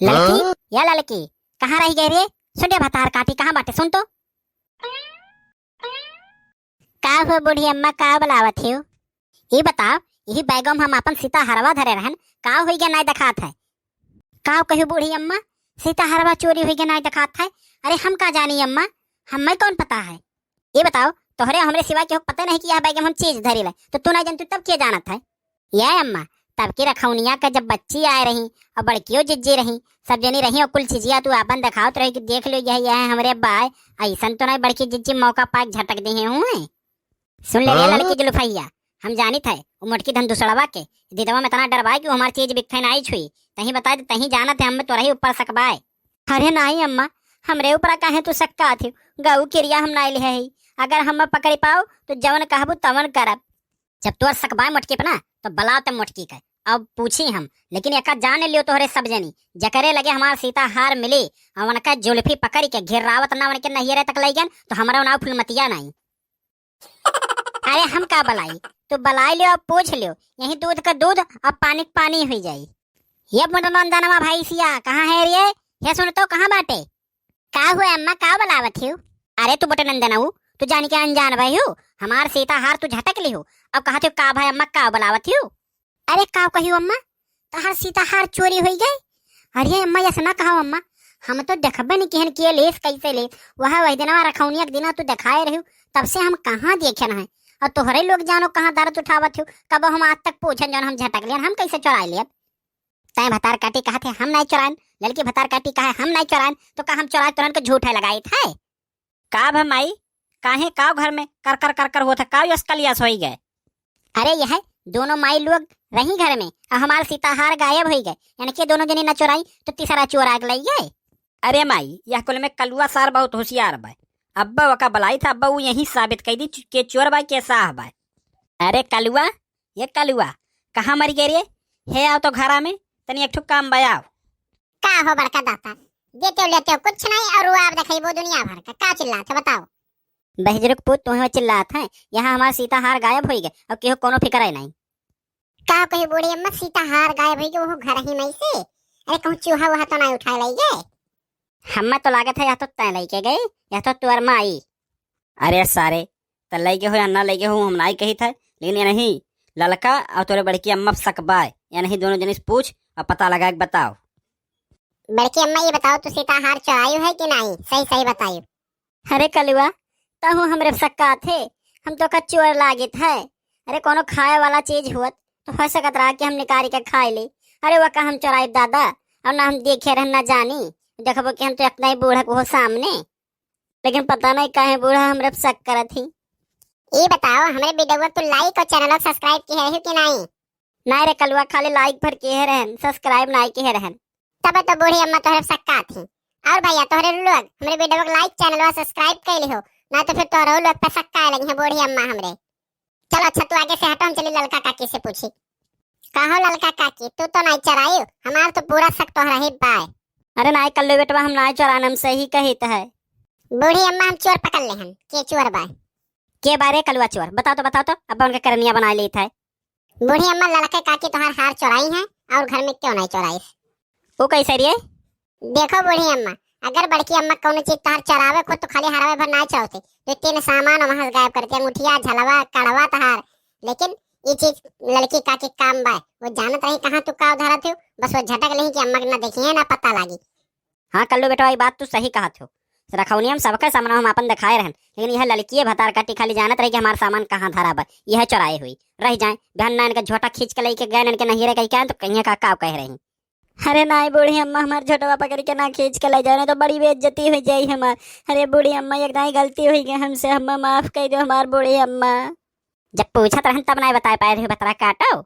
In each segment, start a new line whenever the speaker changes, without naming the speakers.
लड़की या लड़की कहाँ रही गई रे? सुन रे भतार काटी कहाँ बाटे? सुन तो का हो बूढ़ी अम्मा, का बुलावत हो? ये बताओ, यही बैगम हम अपन सीता हरवा धरे रहन, का हो गया नहीं दिखात है? का कहो बूढ़ी अम्मा, सीता हरवा चोरी हो गया नहीं दिखात है? अरे हम का जानी अम्मा, हमें कौन पता है? ये बताओ, तोहरे हमरे सिवा के पता नहीं कि यह बैगम हम चीज धरी ले, तो तू नहीं जानती तब क्या जानत है? ये अम्मा, तब की रखौनिया का जब बच्ची आए रही और बड़कियों जिज्जी रही, सब जनी रही और कुल चीजिया तू आपन दिखावत रही कि देख लो यह हमरे बाय, ऐसन तो नहीं बड़की जिज्जी मौका पाक झटक दिए हुए। सुन ले रे लड़की जुल्फैया, हम जानी थे वो मोटकी धन दुसड़वा के दीदवा में तना डरवाए कि वो हमारी चीज बिकथे नहीं छुई, तही बता दे तही जाना थे, हम तो रही ऊपर सकबाए। अरे नहीं अम्मा, हमरे ऊपर काहे तू सक्का थे? गऊ क्रिया हम नहीं ले, अगर हम पकड़ी पाओ तो जवन कहबू तवन करब। जब तोर सकबाए मोटकी पे ना तो बलाओ तब मोटकी के, अब पूछी हम, लेकिन एक जाने लियो तोहरे सब जनी जकरे लगे हमार सीता हार मिली और उनका जुल्फी पकड़ के घेरावत ना उनके नहियरे तक लई गन तो हमारा नाव फुलमतिया नहीं। अरे हम का बलाई, तू बलाई लियो, पूछ लियो, यही दूध का दूध और पानी का पानी हो जाई। ये मोटनंदनवा भाई सिया कहाँ है रे? ये सुन तो कहाँ बाटे? का हुआ अम्मा, का बलावत हो? अरे तू मोटनंदनऊ, तू जानी के अनजान भाई हो, हमार सीता हार तू झटक ली हो, अब कहा थे का भाई अम्मा का बलावत हो? अरे का कहियो अम्मा, तहार सीता हार चोरी हो गई? अरे अम्मा ऐसा ना कहो अम्मा, हम तो देखबे नहीं केहन किए लेस कैसे ले, वह दिनवा रखौनिया के दिना तू दिखाए रही, तब से हम कहाँ देखे है, और तोहरे लोग जानो कहाँ दर्द उठावत हो, कब हम आज तक पूछन जौन हम झटक लियन, हम कैसे चुरा लियब? तय भतार काटी कहा थे हम नहीं चुरान, लड़की भतार काटी कहा हम नहीं चुरान, तो का हम चुराए तुरंत को झूठे लगाई थे? का भमाई काहे का घर में कर कर कर कर होता का यस्कलियास हो गए? अरे यह दोनों माई लोग रही घर में और हमार सीताहार गायब हो गए, यानी कि दोनों जनी न चुराई तो तीसरा चोर आग लई गए। अरे माई, यह कुल में कलुआ सार बहुत होशियार बा, अब्बा वका बलाई था, अब्बा वो यही साबित कर दी के चोर बा के साह बा। अरे कलुआ, ये कलुआ कहाँ मर गए रे? हे आओ तो घरा में तनी एक ठुक काम बयाओ। का हो बड़का दाता, देते लेते कुछ नहीं और आप देखइबो दुनिया भर का चिल्लाते बताओ? बहजरुक पुत तुम्हें चिल्लात है, यहाँ हमार सीता हार गायब हो गए और केहो कोनो फिक्र है नहीं। का कही बूढ़ी अम्मा, सीता हार गायब हो गए वो घर ही में से? अरे कहूँ चूहा वहा तो नहीं उठा लई गए? हम्मा तो लागत है या तो तय लई के गए या तो तुअर माई। अरे सारे त लई के हो या ना लई के हो हम नहीं कही था, लेकिन ये नहीं ललका और तोरे बड़की अम्मा सकबाए या नहीं, दोनों जनिस पूछ और पता लगा के बताओ। बड़की अम्मा ये बताओ तू सीता हार चुराई है कि नहीं, सही सही बताइयो। अरे कलुआ, तहु हमरे सक्का थे, हम तो कच्चुअर लागत है। अरे कोनो खाए वाला चीज हुआ तो हो सकत रहा कि हम निकाली के खाए ले। अरे वह का हम चुराई दादा, और ना हम देखे रह ना जानी, देखबो कि हम तो इतना ही बूढ़ा को हो सामने, लेकिन पता नहीं काहे बूढ़ा हमरे शक करत थी। ये बताओ हमरे वीडियो तो लाइक और चैनल सब्सक्राइब किए है कि नहीं? नहीं रे कलुआ, खाली लाइक भर किए रहन, सब्सक्राइब नहीं किए रहन। तब तो बूढ़ी अम्मा तोहरे सक्का थी। और भैया तोहरे लोग हमरे वीडियो को लाइक चैनल सब्सक्राइब कर लियो, ना तो फिर तोहरे लोग पे सक्का लगी है बूढ़ी अम्मा हमरे। चलो अच्छा तू आगे से हटो, हम चली ललका काकी से पूछी। कहो ललका काकी, तू तो नहीं चराई, हमार तो पूरा शक तोहरा ही बाय। अरे नहीं कल्लू बेटवा, हम नहीं चोरान, हम सही कहित है। बूढ़ी अम्मा हम चोर पकड़ ले हन, के चोर बाय? के बारे कलुआ चोर? बताओ तो अब उनके करनिया बना ली था। बूढ़ी अम्मा ललका काकी तोहर हार चोराई है और घर में क्यों नहीं चोराई? वो कैसे रे? देखो बूढ़ी अम्मा, अगर बड़की अम्मा कौन चीज तोहर चरावे खुद तो खाली हरावे भर ना चाहते, तो तीन सामान वहां गायब करते, अंगूठिया झलवा कड़वा तहार, लेकिन ये चीज लड़की का के काम बा, वो जानत रही कहां तू का धरा थे, बस वो झटक नहीं कि अम्मा ना देखी है ना पता लागी। हाँ कल्लू बेटा, ये बात तू सही कहा थो, रखौनी हम सबके सामने हम अपन दिखाए रहन, लेकिन यह लड़की भतार काटी खाली जानत रही कि हमार सामान कहाँ धरा बा, यह चुराए हुई रह जाए, बहन ना इनका झोटा खींच के लेके गए इनके नहिरे कहीं क्या तो कहीं का कह रही। अरे नहीं बूढ़ी अम्मा, हमार झोटवा पकड़ के ना खींच के ले जाने तो बड़ी बेइज्जती हो जाई हमार। अरे बूढ़ी अम्मा, एक नहीं गलती हुई गई हमसे, अम्मा माफ कर दो हमार बूढ़ी अम्मा। जब पूछत रहन तब नहीं बता पाए रहे, बता काटो।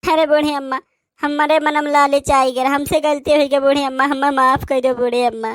अरे बूढ़ी अम्मा, हमारे मनम लाले चाई गए, हमसे गलती हुई गई बूढ़ी अम्मा, हमें माफ कर दो बूढ़ी अम्मा।